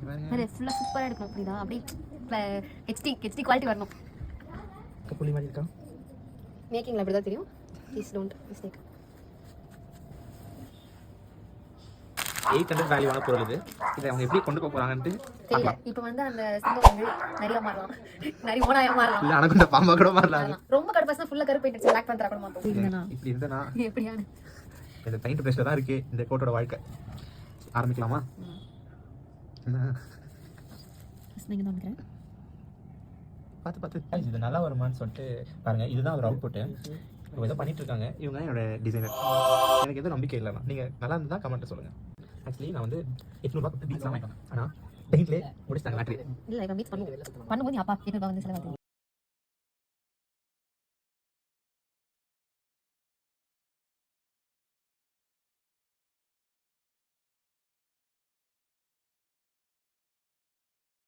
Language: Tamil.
வேற ஃபுல்லா சூப்பரா எடுக்கணும் புரியுதா? அப்படியே ஹெச்டி குவாலிட்டி வரணும். புள்ளி மாதிரி இருக்கா? மேக்கிங்ல அப்படிதான் தெரியும். Please don't mistake. 800 வேல்யூவான பொருள் இது. இதை அவங்க எப்படி கொண்டு போக போறாங்கன்ட்டு தெரியல. இப்போ வந்து அந்த சிங்கம் வந்து நிறைய மாறலாம், நிறைய ஓனாயா மாறலாம். இல்ல அனகுண்ட பாம்பா கூட மாறலாம். ரொம்ப கடுப்பாசனா ஃபுல்லா கருப்பு போயிடுச்சு. பிளாக் பண்றா கூட மாட்டோம். இப்படி இருந்தா எப்படியான இந்த பெயிண்ட் பிரஷ்ல தான் இருக்கு இந்த கோட்டோட வாழ்க்கை. ஆரம்பிக்கலாமா? நீங்க தான் நினைக்கிறேன். பார்த்து இது நல்லா வருமான்னு சொல்லிட்டு பாருங்க. இதுதான் ஒரு அவுட்புட்டு. இவங்க ஏதோ பண்ணிட்டு இருக்காங்க. இவங்க என்னோட டிசைனர். எனக்கு எதுவும் நம்பிக்கை இல்லைண்ணா. நீங்க நல்லா இருந்தா கமெண்ட் சொல்லுங்க. ஆக்சுவலி நான் வந்து 800 ரூபாய் கொடுத்து பீட்ஸ் வாங்கிட்டேன். ஆனா பெயிண்ட்லேயே முடிச்சிட்டாங்க பேட்டரி. இல்ல இவன் மீட் பண்ணும்போது அப்பா 800 ரூபாய் வந்து செலவாகுது.